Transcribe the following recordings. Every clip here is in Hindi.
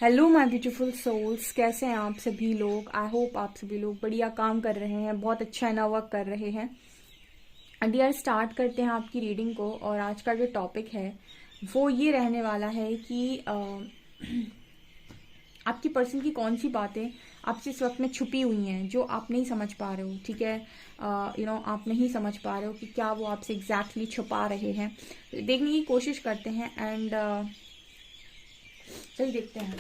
हेलो माय ब्यूटीफुल सोल्स, कैसे हैं आप सभी लोग। आई होप आप सभी लोग बढ़िया काम कर रहे हैं, बहुत अच्छा इनर वर्क कर रहे हैं। डियर, स्टार्ट करते हैं आपकी रीडिंग को। और आज का जो टॉपिक है वो ये रहने वाला है कि आपकी पर्सन की कौन सी बातें आपसे इस वक्त में छुपी हुई हैं जो आप नहीं समझ पा रहे हो। ठीक है, आप नहीं समझ पा रहे हो कि क्या वो आपसे एग्जैक्टली छुपा रहे हैं। देखने की कोशिश करते हैं एंड चलिए देखते हैं।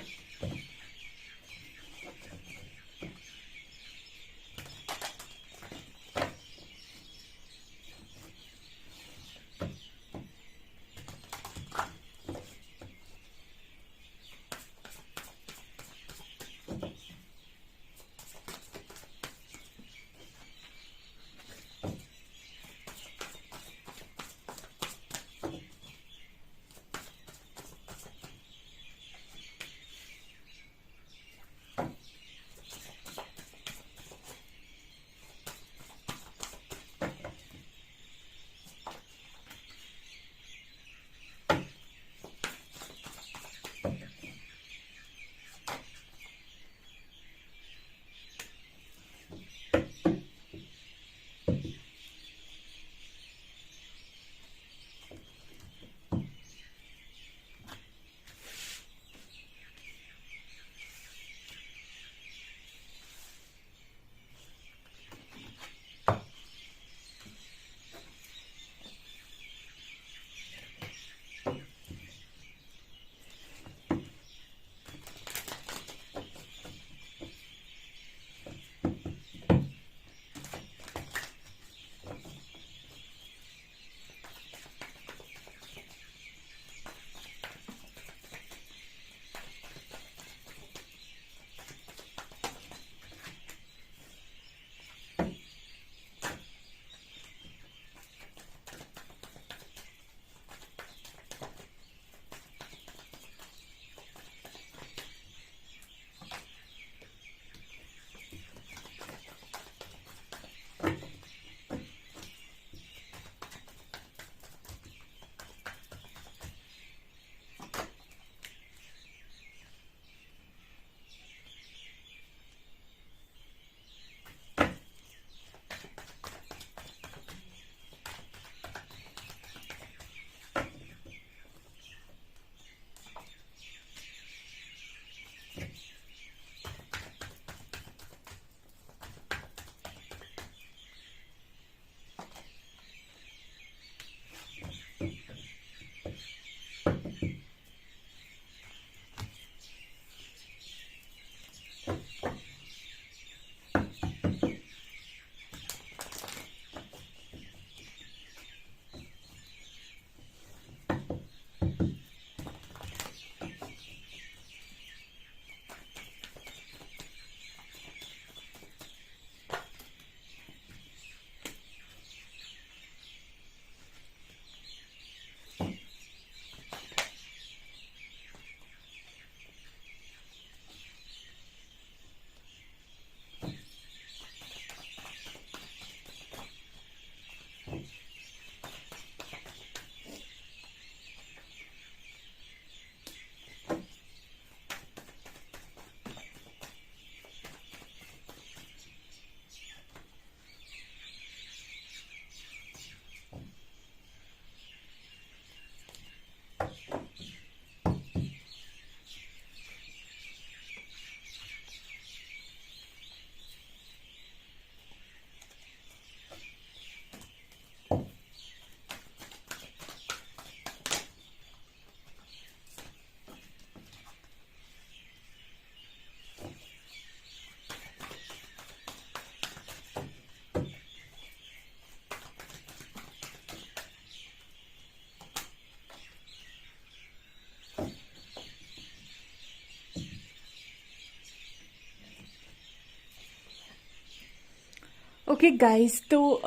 ओके गाइस, तो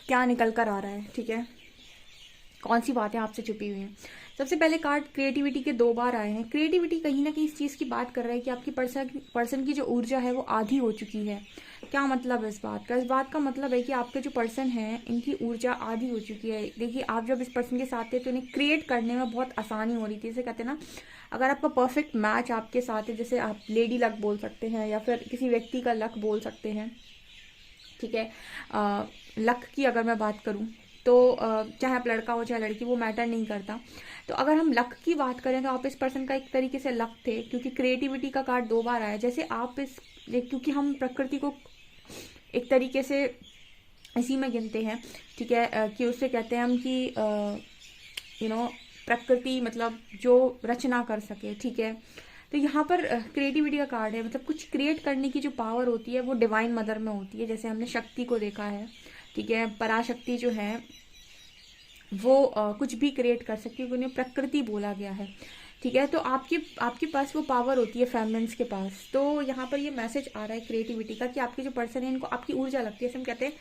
क्या निकल कर आ रहा है। ठीक है, कौन सी बातें आपसे छुपी हुई हैं। सबसे पहले कार्ड क्रिएटिविटी के 2 बार आए हैं। क्रिएटिविटी कहीं ना कहीं इस चीज़ की बात कर रहा है कि आपकी पर्सन की जो ऊर्जा है वो आधी हो चुकी है। क्या मतलब है इस बात का? इस बात का मतलब है कि आपके जो पर्सन है इनकी ऊर्जा आधी हो चुकी है। देखिए, आप जब इस पर्सन के साथ थे तो इन्हें क्रिएट करने में बहुत आसानी हो रही थी। इसे कहते हैं ना, अगर आपका परफेक्ट मैच आपके साथ है, जैसे आप लेडी लक बोल सकते हैं या फिर किसी व्यक्ति का लक बोल सकते हैं, ठीक है। लक की अगर मैं बात करूं तो चाहे आप लड़का हो चाहे लड़की, वो मैटर नहीं करता। तो अगर हम लक की बात करें तो आप इस पर्सन का एक तरीके से लक थे, क्योंकि क्रिएटिविटी का कार्ड 2 बार आया। जैसे आप क्योंकि हम प्रकृति को एक तरीके से इसी में गिनते हैं, ठीक है, कि उससे कहते हैं हम कि प्रकृति मतलब जो रचना कर सके, ठीक है। तो यहाँ पर क्रिएटिविटी का कार्ड है, मतलब कुछ क्रिएट करने की जो पावर होती है वो डिवाइन मदर में होती है। जैसे हमने शक्ति को देखा है, ठीक है, पराशक्ति जो है वो कुछ भी क्रिएट कर सकती है, उन्हें प्रकृति बोला गया है, ठीक है। तो आपके पास वो पावर होती है फेमिनिन्स के पास। तो यहाँ पर ये मैसेज आ रहा है क्रिएटिविटी का कि आपके जो पर्सन है इनको आपकी ऊर्जा लगती है। हम कहते हैं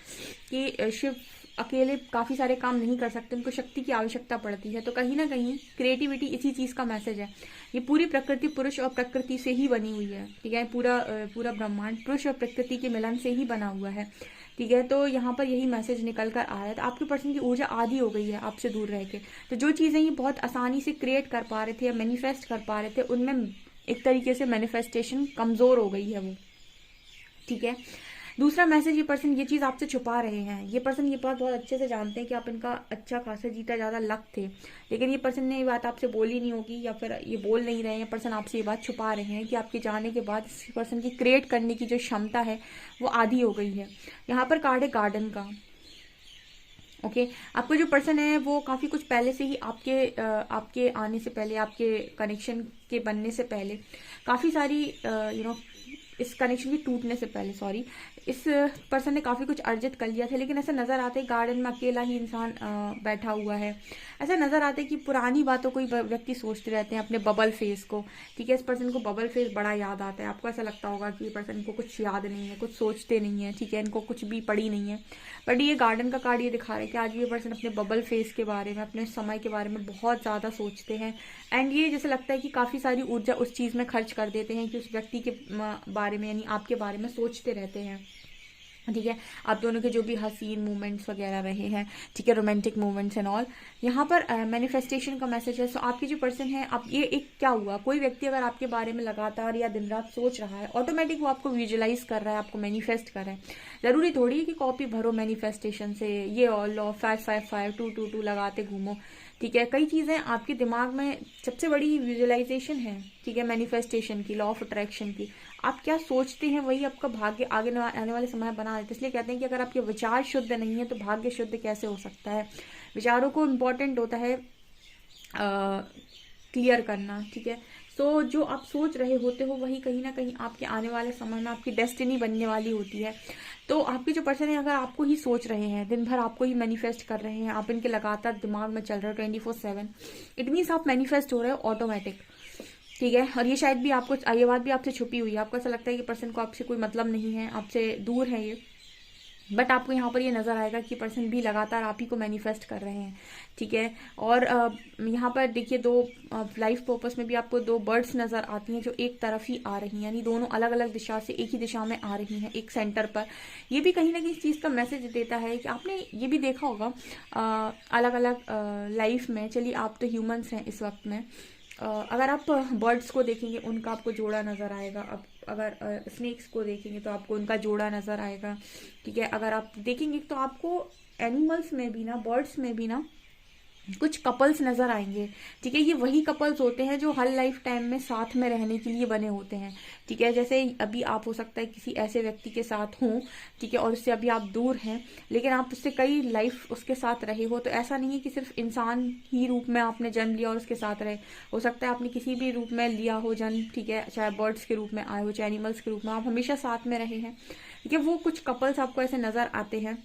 कि शिव अकेले काफ़ी सारे काम नहीं कर सकते, उनको शक्ति की आवश्यकता पड़ती है। तो कहीं ना कहीं क्रिएटिविटी इसी चीज़ का मैसेज है। ये पूरी प्रकृति पुरुष और प्रकृति से ही बनी हुई है, ठीक है। पूरा ब्रह्मांड पुरुष और प्रकृति के मिलन से ही बना हुआ है, ठीक है। तो यहाँ पर यही मैसेज निकल कर आ रहा है। तो आपके पर्सन की ऊर्जा आधी हो गई है आपसे दूर रह के। तो जो चीज़ें ये बहुत आसानी से क्रिएट कर पा रहे थे या मैनिफेस्ट कर पा रहे थे, उनमें एक तरीके से मैनिफेस्टेशन कमज़ोर हो गई है वो, ठीक है। दूसरा मैसेज, ये पर्सन ये चीज़ आपसे छुपा रहे हैं। ये पर्सन ये बात बहुत अच्छे से जानते हैं कि आप इनका अच्छा खासा जीता ज़्यादा लक थे, लेकिन ये पर्सन ने ये बात आपसे बोली नहीं होगी या फिर ये बोल नहीं रहे हैं। पर्सन आपसे ये बात छुपा रहे हैं कि आपके जाने के बाद इस पर्सन की क्रिएट करने की जो क्षमता है वो आधी हो गई है। यहाँ पर कार्ड है गार्डन का, ओके। आपका जो पर्सन है वो काफ़ी कुछ पहले से ही आपके आने से पहले, आपके कनेक्शन के बनने से पहले, काफ़ी सारी इस कनेक्शन के टूटने से पहले, सॉरी, इस पर्सन ने काफ़ी कुछ अर्जित कर लिया था। लेकिन ऐसा नज़र आता है गार्डन में अकेला ही इंसान बैठा हुआ है। ऐसा नज़र आता है कि पुरानी बातों को ही व्यक्ति सोचते रहते हैं, अपने बबल फेस को, ठीक है। इस पर्सन को बबल फेस बड़ा याद आता है। आपको ऐसा लगता होगा कि ये पर्सन को कुछ याद नहीं है, कुछ सोचते नहीं है, ठीक है, इनको कुछ भी पड़ी नहीं है। बट ये गार्डन का कार्ड ये दिखा रहा है कि आज ये पर्सन अपने बबल फेस के बारे में, अपने समय के बारे में बहुत ज़्यादा सोचते हैं। एंड ये जैसे लगता है कि काफ़ी सारी ऊर्जा उस चीज़ में खर्च कर देते हैं कि उस व्यक्ति के बारे में, यानी आपके बारे में सोचते रहते हैं, ठीक है। आप दोनों के जो भी हसीन मोमेंट्स वगैरह रहे हैं, ठीक है, रोमांटिक मोमेंट्स एंड ऑल। यहाँ पर मैनिफेस्टेशन का मैसेज है। सो आपके जो पर्सन है, आप ये एक क्या हुआ, कोई व्यक्ति अगर आपके बारे में लगातार या दिन रात सोच रहा है, ऑटोमेटिक वो आपको विजुलाइज कर रहा है, आपको मैनिफेस्ट कर रहा है। ज़रूरी थोड़ी है कि कॉपी भरो मैनिफेस्टेशन से, ये ऑल लॉ 555 222 लगाते घूमो, ठीक है। कई चीज़ें आपके दिमाग में, सबसे बड़ी विजुअलाइजेशन है, ठीक है, मैनिफेस्टेशन की, लॉ ऑफ अट्रैक्शन की। आप क्या सोचते हैं वही आपका भाग्य आने वाले समय बना देते हैं। इसलिए कहते हैं कि अगर आपके विचार शुद्ध नहीं है तो भाग्य शुद्ध कैसे हो सकता है। विचारों को इम्पोर्टेंट होता है क्लियर करना, ठीक है। तो जो आप सोच रहे होते हो वही कहीं ना कहीं आपके आने वाले समय में आपकी डेस्टिनी बनने वाली होती है। तो आपके जो पर्सन है अगर आपको ही सोच रहे हैं, दिन भर आपको ही मैनिफेस्ट कर रहे हैं, आप इनके लगातार दिमाग में चल रहे हो 24/7, इट मीन्स आप मैनिफेस्ट हो रहे हो ऑटोमेटिक, ठीक है। और ये शायद भी आपको, ये बात भी आपसे छुपी हुई है। आपको ऐसा लगता है कि पर्सन को आपसे कोई मतलब नहीं है, आपसे दूर है ये, बट आपको यहाँ पर ये नज़र आएगा कि पर्सन भी लगातार आप ही को मैनिफेस्ट कर रहे हैं, ठीक है। और यहाँ पर देखिए दो लाइफ पर्पस में भी आपको 2 बर्ड्स नज़र आती हैं जो एक तरफ ही आ रही हैं, यानी दोनों अलग अलग दिशा से एक ही दिशा में आ रही हैं, एक सेंटर पर। ये भी कहीं ना कहीं इस चीज़ का मैसेज देता है कि आपने ये भी देखा होगा अलग अलग लाइफ में। चलिए आप तो ह्यूमंस हैं इस वक्त में, अगर आप बर्ड्स को देखेंगे उनका आपको जोड़ा नज़र आएगा। अब अगर स्नेक्स को देखेंगे तो आपको उनका जोड़ा नज़र आएगा, ठीक है। अगर आप देखेंगे तो आपको एनिमल्स में भी ना, बर्ड्स में भी ना कुछ कपल्स नज़र आएंगे, ठीक है। ये वही कपल्स होते हैं जो हर लाइफ टाइम में साथ में रहने के लिए बने होते हैं, ठीक है। जैसे अभी आप हो सकता है किसी ऐसे व्यक्ति के साथ हों, ठीक है, और उससे अभी आप दूर हैं, लेकिन आप उससे कई लाइफ उसके साथ रहे हो। तो ऐसा नहीं है कि सिर्फ इंसान ही रूप में आपने जन्म लिया और उसके साथ रहे। हो सकता है आपने किसी भी रूप में लिया हो जन्म, ठीक है, चाहे बर्ड्स के रूप में आए हो, चाहे एनिमल्स के रूप में, आप हमेशा साथ में रहे हैं, ठीक है। वो कुछ कपल्स आपको ऐसे नज़र आते हैं।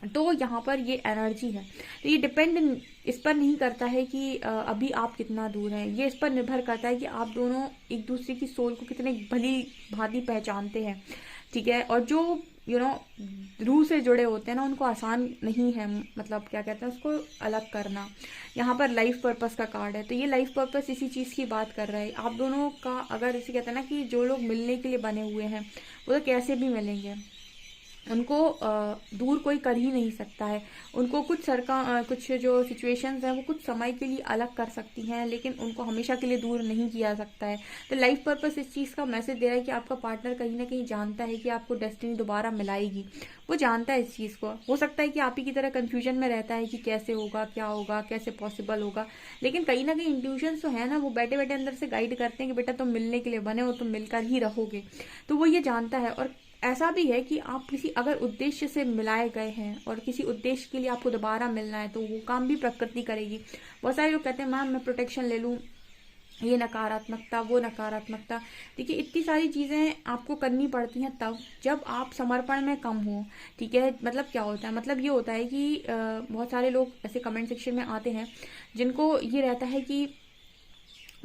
तो यहाँ पर ये एनर्जी है। तो ये डिपेंड इस पर नहीं करता है कि अभी आप कितना दूर हैं, ये इस पर निर्भर करता है कि आप दोनों एक दूसरे की सोल को कितने भली भांति पहचानते हैं, ठीक है। और जो रूह से जुड़े होते हैं ना, उनको आसान नहीं है, मतलब क्या कहते हैं उसको अलग करना। यहाँ पर लाइफ पर्पस का कार्ड है, तो ये लाइफ पर्पस इसी चीज़ की बात कर रहा है। आप दोनों का अगर इसे कहते हैं ना कि जो लोग मिलने के लिए बने हुए हैं वो तो कैसे भी मिलेंगे, उनको दूर कोई कर ही नहीं सकता है। उनको कुछ जो सिचुएशंस हैं वो कुछ समय के लिए अलग कर सकती हैं, लेकिन उनको हमेशा के लिए दूर नहीं किया सकता है। तो लाइफ पर्पस इस चीज़ का मैसेज दे रहा है कि आपका पार्टनर कहीं ना कहीं जानता है कि आपको डेस्टिनी दोबारा मिलाएगी। वो जानता है इस चीज़ को। हो सकता है कि आप ही की तरह कन्फ्यूजन में रहता है कि कैसे होगा, क्या होगा, कैसे पॉसिबल होगा, लेकिन कहीं ना कहीं इंट्यूशंस तो है ना, वो बैठे बैठे अंदर से गाइड करते हैं कि बेटा तुम मिलने के लिए बने हो, तुम मिलकर ही रहोगे। तो वो ये जानता है। और ऐसा भी है कि आप किसी अगर उद्देश्य से मिलाए गए हैं और किसी उद्देश्य के लिए आपको दोबारा मिलना है, तो वो काम भी प्रकृति करेगी। बहुत सारे लोग कहते हैं मैम मैं प्रोटेक्शन ले लूँ, ये नकारात्मकता, वो नकारात्मकता। देखिए इतनी सारी चीज़ें आपको करनी पड़ती हैं तब जब आप समर्पण में कम हो। ठीक है, मतलब क्या होता है, मतलब ये होता है कि बहुत सारे लोग ऐसे कमेंट सेक्शन में आते हैं जिनको ये रहता है कि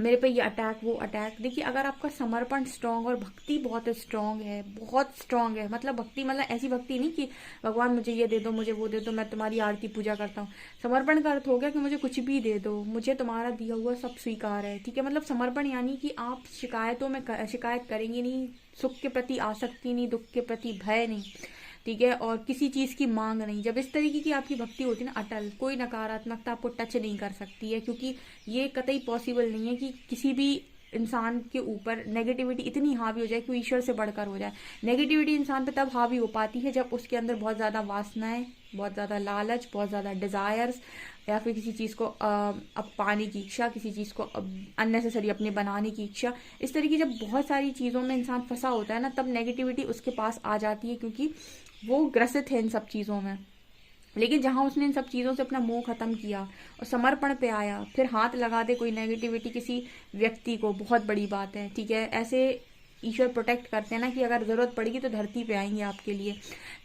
मेरे पे ये अटैक, वो अटैक। देखिए अगर आपका समर्पण स्ट्रांग और भक्ति बहुत स्ट्रांग है, बहुत स्ट्रांग है, मतलब भक्ति मतलब ऐसी भक्ति नहीं कि भगवान मुझे ये दे दो, मुझे वो दे दो, मैं तुम्हारी आरती पूजा करता हूँ। समर्पण का अर्थ हो गया कि मुझे कुछ भी दे दो, मुझे तुम्हारा दिया हुआ सब स्वीकार है। ठीक है, मतलब समर्पण यानी कि आप शिकायतों में शिकायत करेंगे नहीं, सुख के प्रति आसक्ति नहीं, दुख के प्रति भय नहीं। ठीक है, और किसी चीज़ की मांग नहीं। जब इस तरीके की आपकी भक्ति होती है ना अटल, कोई नकारात्मकता आपको टच नहीं कर सकती है, क्योंकि ये कतई पॉसिबल नहीं है कि किसी भी इंसान के ऊपर नेगेटिविटी इतनी हावी हो जाए कि वो ईश्वर से बढ़कर हो जाए। नेगेटिविटी इंसान पे तब हावी हो पाती है जब उसके अंदर बहुत ज़्यादा वासनाएं, बहुत ज़्यादा लालच, बहुत ज़्यादा डिज़ायर्स, या फिर किसी चीज़ को अब पाने की इच्छा, किसी चीज़ को अननेसेसरी अपने बनाने की इच्छा। इस तरीके जब बहुत सारी चीज़ों में इंसान फंसा होता है ना, तब नेगेटिविटी उसके पास आ जाती है, क्योंकि वो ग्रसित है इन सब चीज़ों में। लेकिन जहाँ उसने इन सब चीज़ों से अपना मोह खत्म किया और समर्पण पे आया, फिर हाथ लगा दे कोई नेगेटिविटी किसी व्यक्ति को, बहुत बड़ी बात है। ठीक है, ऐसे ईश्वर प्रोटेक्ट करते हैं ना कि अगर ज़रूरत पड़ेगी तो धरती पे आएंगे आपके लिए।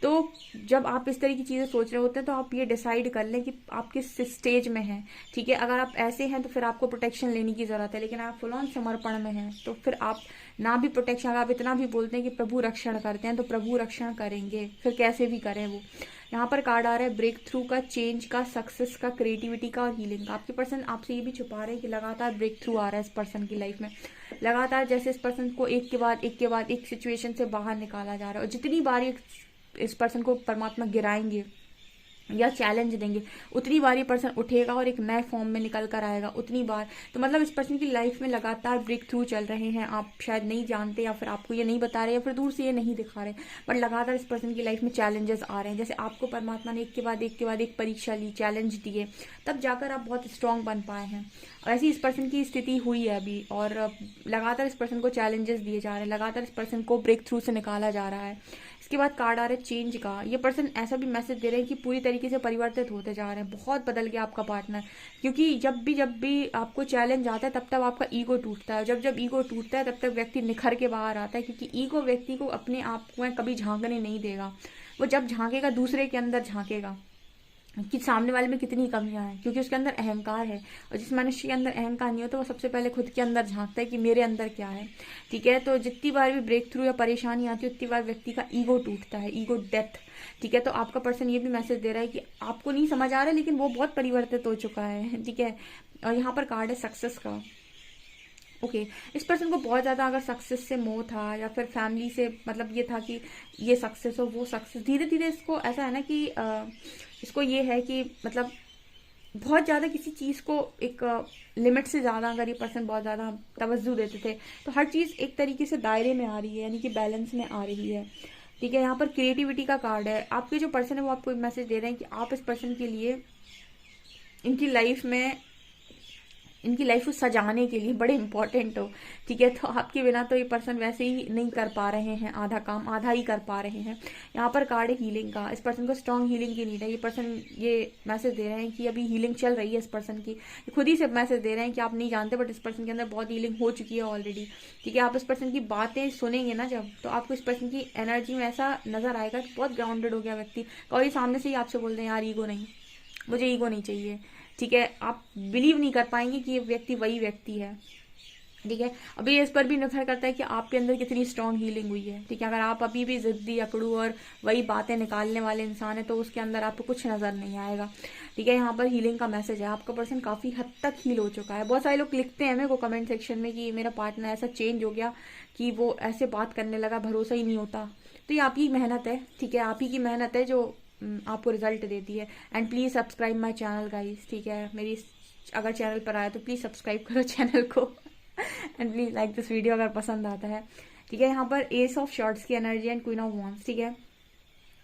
तो जब आप इस तरह की चीज़ें सोच रहे होते हैं तो आप ये डिसाइड कर लें कि आप किस स्टेज में हैं। ठीक है, अगर आप ऐसे हैं तो फिर आपको प्रोटेक्शन लेने की ज़रूरत है, लेकिन आप फुल ऑन समर्पण में हैं तो फिर आप ना भी प्रोटेक्शन, अगर आप इतना भी बोलते हैं कि प्रभु रक्षण करते हैं तो प्रभु रक्षण करेंगे, फिर कैसे भी करें वो। यहाँ पर कार्ड आ रहा है ब्रेक थ्रू का, चेंज का, सक्सेस का, क्रिएटिविटी का और हीलिंग का। आपके पर्सन आपसे ये भी छुपा रहे हैं कि लगातार ब्रेक थ्रू आ रहा है इस पर्सन की लाइफ में। लगातार जैसे इस पर्सन को एक के बाद एक के बाद एक सिचुएशन से बाहर निकाला जा रहा है, और जितनी बार इस पर्सन को परमात्मा गिराएंगे या चैलेंज देंगे, उतनी बार ये पर्सन उठेगा और एक नए फॉर्म में निकल कर आएगा उतनी बार। तो मतलब इस पर्सन की लाइफ में लगातार ब्रेक थ्रू चल रहे हैं। आप शायद नहीं जानते, या फिर आपको ये नहीं बता रहे, या फिर दूर से ये नहीं दिखा रहे, बट लगातार इस पर्सन की लाइफ में चैलेंजेस आ रहे हैं। जैसे आपको परमात्मा ने एक के बाद एक के बाद एक परीक्षा ली, चैलेंज दिए, तब जाकर आप बहुत स्ट्रांग बन पाए हैं। और ऐसी इस पर्सन की स्थिति हुई है अभी, और लगातार इस पर्सन को चैलेंजेस दिए जा रहे हैं, लगातार इस पर्सन को ब्रेक थ्रू से निकाला जा रहा है। इसके बाद कार्ड आ रहा है चेंज का। ये पर्सन ऐसा भी मैसेज दे रहे हैं कि पूरी तरीके से परिवर्तित होते जा रहे हैं, बहुत बदल गया आपका पार्टनर। क्योंकि जब भी आपको चैलेंज आता है तब तब आपका ईगो टूटता है, जब ईगो टूटता है तब तक व्यक्ति निखर के बाहर आता है, क्योंकि ईगो व्यक्ति को अपने आप में कभी झांकने नहीं देगा। वो जब झांकेगा दूसरे के अंदर झांकेगा कि सामने वाले में कितनी कमियां हैं, क्योंकि उसके अंदर अहंकार है। और जिस मनुष्य के अंदर अहंकार नहीं होता वो सबसे पहले खुद के अंदर झांकता है कि मेरे अंदर क्या है। ठीक है, तो जितनी बार भी ब्रेक थ्रू या परेशानी आती है उतनी बार व्यक्ति का ईगो टूटता है, ईगो डेथ। ठीक है, तो आपका पर्सन ये भी मैसेज दे रहा है कि आपको नहीं समझ आ रहा है, लेकिन वो बहुत परिवर्तित हो चुका है। ठीक है, और यहाँ पर कार्ड है सक्सेस का। ओके, इस पर्सन को बहुत ज़्यादा अगर सक्सेस से मोह था, या फिर फैमिली से मतलब ये था कि ये सक्सेस हो वो सक्सेस, धीरे धीरे इसको ऐसा है ना कि इसको ये है कि मतलब बहुत ज़्यादा किसी चीज़ को एक लिमिट से ज़्यादा अगर ये पर्सन बहुत ज़्यादा तवज्जो देते थे, तो हर चीज़ एक तरीके से दायरे में आ रही है, यानी कि बैलेंस में आ रही है। ठीक है, यहाँ पर क्रिएटिविटी का कार्ड है। आपके जो पर्सन है वो आपको एक मैसेज दे रहे हैं कि आप इस पर्सन के लिए इनकी लाइफ को सजाने के लिए बड़े इंपॉर्टेंट हो। ठीक है, तो आपके बिना तो ये पर्सन वैसे ही नहीं कर पा रहे हैं, आधा काम आधा ही कर पा रहे हैं। यहाँ पर कार्ड है हीलिंग का। इस पर्सन को स्ट्रांग हीलिंग की नीड है। ये पर्सन ये मैसेज दे रहे हैं कि अभी हीलिंग चल रही है इस पर्सन की। खुद ही से मैसेज दे रहे हैं कि आप नहीं जानते, बट इस पर्सन के अंदर बहुत हीलिंग हो चुकी है ऑलरेडी। ठीक है, आप इस पर्सन की बातें सुनेंगे ना जब, तो आपको इस पर्सन की एनर्जी में ऐसा नजर आएगा कि बहुत ग्राउंडेड हो गया व्यक्ति। कोई सामने से ही आपसे बोल रहे हैं यार ईगो नहीं, मुझे ईगो नहीं चाहिए। ठीक है, आप बिलीव नहीं कर पाएंगे कि ये व्यक्ति वही व्यक्ति है। ठीक है, अभी इस पर भी निर्भर करता है कि आपके अंदर कितनी स्ट्रांग हीलिंग हुई है। ठीक है, अगर आप अभी भी जिद्दी अकड़ू और वही बातें निकालने वाले इंसान है तो उसके अंदर आपको कुछ नजर नहीं आएगा। ठीक है, यहाँ पर हीलिंग का मैसेज है। आपका पर्सन काफी हद तक हील हो चुका है। बहुत सारे लोग लिखते हैं मेरे को कमेंट सेक्शन में कि मेरा पार्टनर ऐसा चेंज हो गया कि वो ऐसे बात करने लगा, भरोसा ही नहीं होता, तो ये आप ही मेहनत है, ठीक है, आप ही की मेहनत है जो आपको रिजल्ट देती है। And please subscribe my channel guys, ठीक है, मेरी अगर चैनल पर आया तो प्लीज़ सब्सक्राइब करो चैनल को and please like this video अगर पसंद आता है, ठीक है। यहाँ पर एस ऑफ शॉर्ट्स की energy and queen of wands, ठीक है।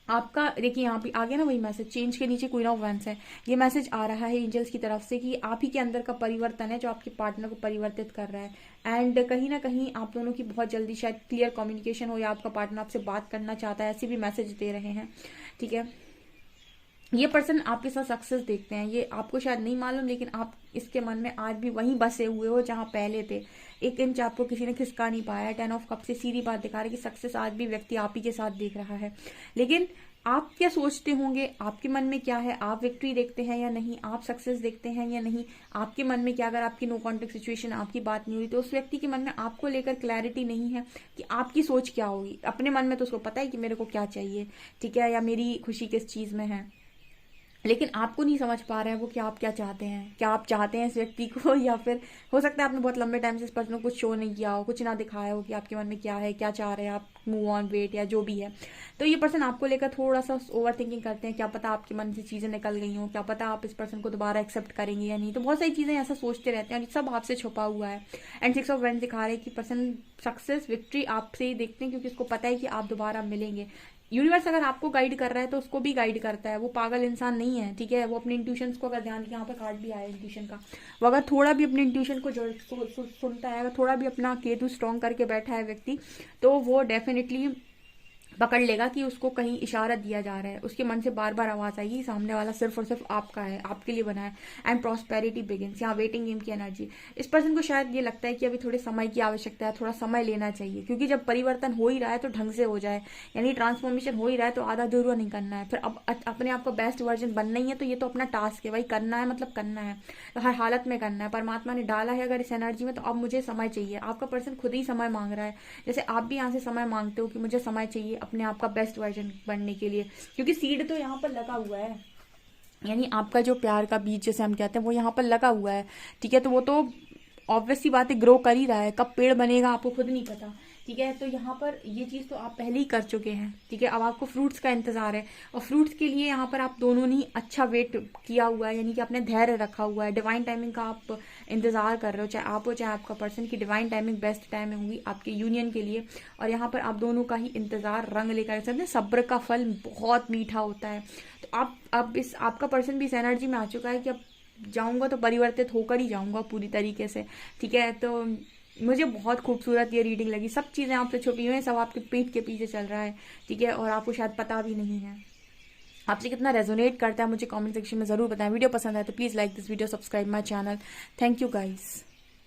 आपका देखिए यहाँ पे आ गया ना वही मैसेज, चेंज के नीचे क्वीन ऑफ वैंस है। ये मैसेज आ रहा है एंजल्स की तरफ से कि आप ही के अंदर का परिवर्तन है जो आपके पार्टनर को परिवर्तित कर रहा है। एंड कहीं ना कहीं आप दोनों की बहुत जल्दी शायद क्लियर कम्युनिकेशन हो या आपका पार्टनर आपसे बात करना चाहता है, ऐसे भी मैसेज दे रहे हैं, ठीक है। ये पर्सन आपके साथ सक्सेस देखते हैं, ये आपको शायद नहीं मालूम, लेकिन आप इसके मन में आज भी वहीं बसे हुए हो जहां पहले थे। 1 इंच आपको किसी ने खिसका नहीं पाया। 10 ऑफ कप से सीधी बात दिखा रहा है कि सक्सेस आज भी व्यक्ति आप ही के साथ देख रहा है। लेकिन आप क्या सोचते होंगे, आपके मन में क्या है, आप विक्ट्री देखते हैं या नहीं, आप सक्सेस देखते हैं या नहीं, आपके मन में क्या, अगर आपकी नो कॉन्टेक्ट सिचुएशन, आपकी बात नहीं हुई तो उस व्यक्ति के मन में आपको लेकर क्लैरिटी नहीं है कि आपकी सोच क्या होगी। अपने मन में तो उसको पता है कि मेरे को क्या चाहिए, ठीक है, या मेरी खुशी किस चीज में है, लेकिन आपको नहीं समझ पा रहे हैं वो कि आप क्या चाहते हैं। क्या आप चाहते हैं इस व्यक्ति को, या फिर हो सकता है आपने बहुत लंबे टाइम से इस पर्सन को कुछ शो नहीं किया हो, कुछ ना दिखाया हो कि आपके मन में क्या है, क्या चाह रहे हैं आप, मूव ऑन, वेट, या जो भी है। तो ये पर्सन आपको लेकर थोड़ा सा ओवर थिंकिंग करते हैं। क्या पता आपके मन से चीजें निकल गई हो, क्या पता आप इस पर्सन को दोबारा एक्सेप्ट करेंगे या नहीं। तो बहुत सारी चीजें ऐसा सोचते रहते हैं और सब आपसे छुपा हुआ है। एंड 6 ऑफ वैंड्स दिखा रहे हैं कि पर्सन सक्सेस, विक्ट्री आपसे ही देखते हैं क्योंकि उसको पता है कि आप दोबारा मिलेंगे। यूनिवर्स अगर आपको गाइड कर रहा है तो उसको भी गाइड करता है, वो पागल इंसान नहीं है, ठीक है। वो अपने इंट्यूशंस को अगर ध्यान, यहाँ पर कार्ड भी आया इंट्यूशन का, वो अगर थोड़ा भी अपने इंट्यूशन को सुनता है, अगर थोड़ा भी अपना केतु स्ट्रॉन्ग करके बैठा है व्यक्ति, तो वो डेफिनेटली पकड़ लेगा कि उसको कहीं इशारा दिया जा रहा है। उसके मन से बार बार आवाज आएगी सामने वाला सिर्फ और सिर्फ आपका है, आपके लिए बना है। एंड प्रॉस्पेरिटी बिगिंस, यहाँ वेटिंग गेम की एनर्जी। इस पर्सन को शायद ये लगता है कि अभी थोड़े समय की आवश्यकता है, थोड़ा समय लेना चाहिए, क्योंकि जब परिवर्तन हो ही रहा है तो ढंग से हो जाए, यानी ट्रांसफॉर्मेशन हो ही रहा है तो आधा अधूरा नहीं करना है। फिर अब अपने आप का बेस्ट वर्जन बनना ही है, तो ये तो अपना टास्क है भाई, करना है मतलब करना है, तो हर हालत में करना है। परमात्मा ने डाला है अगर इस एनर्जी में, तो अब मुझे समय चाहिए। आपका पर्सन खुद ही समय मांग रहा है, जैसे आप भी यहाँ से समय मांगते हो कि मुझे समय चाहिए अपने आप का बेस्ट वर्जन बनने के लिए, क्योंकि सीड तो यहाँ पर लगा हुआ है, यानी आपका जो प्यार का बीज जैसे हम कहते हैं वो यहाँ पर लगा हुआ है, ठीक है। तो वो तो ऑब्वियस सी बात है ग्रो कर ही रहा है, कब पेड़ बनेगा आपको खुद नहीं पता, ठीक है। तो यहाँ पर ये चीज तो आप पहले ही कर चुके हैं, ठीक है। अब आपको फ्रूट्स का इंतजार है, और फ्रूट्स के लिए यहाँ पर आप दोनों ने अच्छा वेट किया हुआ है, यानी कि आपने धैर्य रखा हुआ है। डिवाइन टाइमिंग का आप इंतजार कर रहे हो, चाहे आप हो चाहे आपका पर्सन, की डिवाइन टाइमिंग बेस्ट टाइम होगी आपके यूनियन के लिए। और यहाँ पर आप दोनों का ही इंतजार रंग लेकर सकते हैं। सब्र का फल बहुत मीठा होता है। तो आप अब इस आपका पर्सन भी इस एनर्जी में आ चुका है कि अब जाऊंगा तो परिवर्तित होकर ही जाऊंगा पूरी तरीके से, ठीक है। तो मुझे बहुत खूबसूरत ये रीडिंग लगी। सब चीजें आपसे छुपी हुई हैं, सब आपके पीठ के पीछे चल रहा है, ठीक है, और आपको शायद पता भी नहीं है। आपसे कितना रेजोनेट करता है मुझे कमेंट सेक्शन में जरूर बताएं। वीडियो पसंद आए तो please like this video, subscribe my channel. Thank you guys.